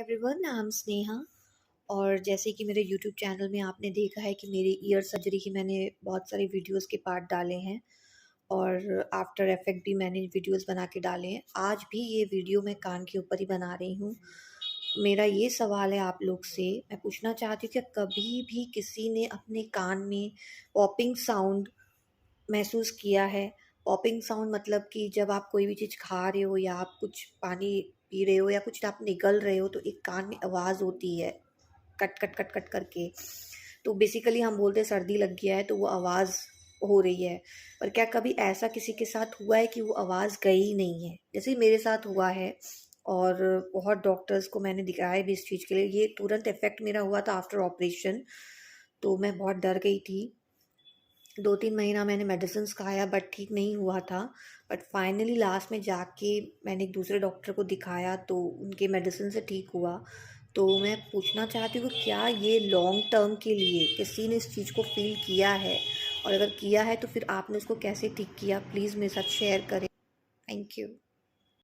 Everyone, I am Sneha. और जैसे कि मेरे यूट्यूब चैनल में आपने देखा है कि मेरी ईयर सर्जरी की मैंने बहुत सारे वीडियोस के पार्ट डाले हैं और आफ्टर इफेक्ट भी मैंने वीडियोस बना के डाले हैं। आज भी ये वीडियो मैं कान के ऊपर ही बना रही हूँ। मेरा ये सवाल है आप लोग से, मैं पूछना चाहती हूँ कि कभी भी किसी ने अपने कान में पॉपिंग साउंड महसूस किया है? पॉपिंग साउंड मतलब कि जब आप कोई भी चीज़ खा रहे हो या आप कुछ पानी पी रहे हो या कुछ आप निगल रहे हो तो एक कान में आवाज़ होती है, कट कट कट कट करके। तो बेसिकली हम बोलते हैं सर्दी लग गया है तो वो आवाज़ हो रही है। पर क्या कभी ऐसा किसी के साथ हुआ है कि वो आवाज़ गई नहीं है? जैसे मेरे साथ हुआ है और बहुत डॉक्टर्स को मैंने दिखाया भी इस चीज़ के लिए। ये तुरंत इफेक्ट मेरा हुआ था आफ्टर ऑपरेशन, तो मैं बहुत डर गई थी। 2-3 महीना मैंने मेडिसिन्स खाया बट ठीक नहीं हुआ था। बट फाइनली लास्ट में जाके मैंने एक दूसरे डॉक्टर को दिखाया तो उनके मेडिसिन से ठीक हुआ। तो मैं पूछना चाहती हूँ कि क्या ये लॉन्ग टर्म के लिए किसी ने इस चीज़ को फ़ील किया है? और अगर किया है तो फिर आपने उसको कैसे ठीक किया? प्लीज़ मेरे साथ शेयर करें। Thank you.